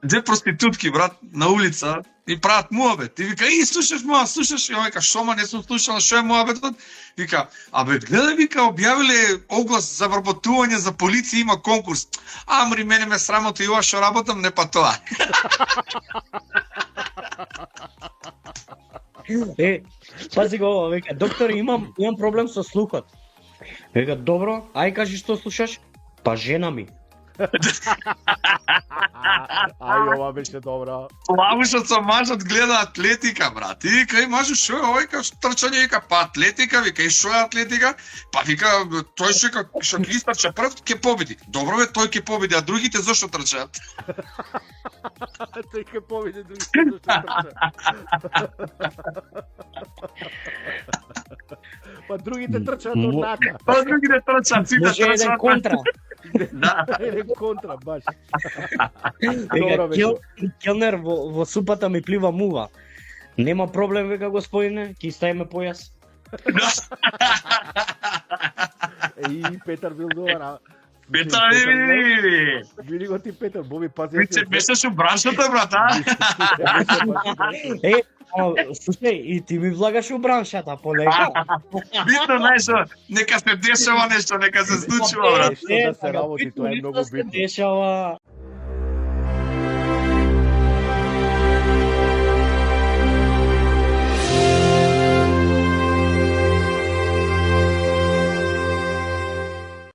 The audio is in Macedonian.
две проститутки, брат, на улица и прават муабет. И вика, слушаш, и он вика, шо ма, не сум слушал, шо е муабетот? Вика, абе, гледај, вика, објавиле оглас за вработување за полиција, има конкурс. Амри, мене ме срамота и ова шо работам, не па тоа. Пази го, вика, доктор, имам проблем со слухот. Вика, добро, ај кажи што слушаш? Па жена ми. Ај, ова беше добра. Лавушот со мажот гледа атлетика, брат. И вика, мажот, шо е овој, трчање, вика, па атлетика, вика, и шо е атлетика? Па вика, тој што ќе истрча прв, ќе победи. Добро бе, тој ќе победи, а другите зошто трчаат? Тој ќе победи, другите зошто трчаат. Па другите трчаат однака. Па другите трчаат, сите Може еден трчаат. контра. Да. Еден контра, баш. Вика, келнер во супата ми плива мува. Нема проблем, века, господине, ќе ставиме појас. И Петар бил добар. Петар, види. Види го ти, Петар, Боби, пази. Вице, беше у браншата, брат, а? Слушај, и ти ми влагаш у браншата, полека. Битно нешто, нека се дешава нешто, нека се случува, брат. Нешто да се работи, тоа е многу битно. Дешава.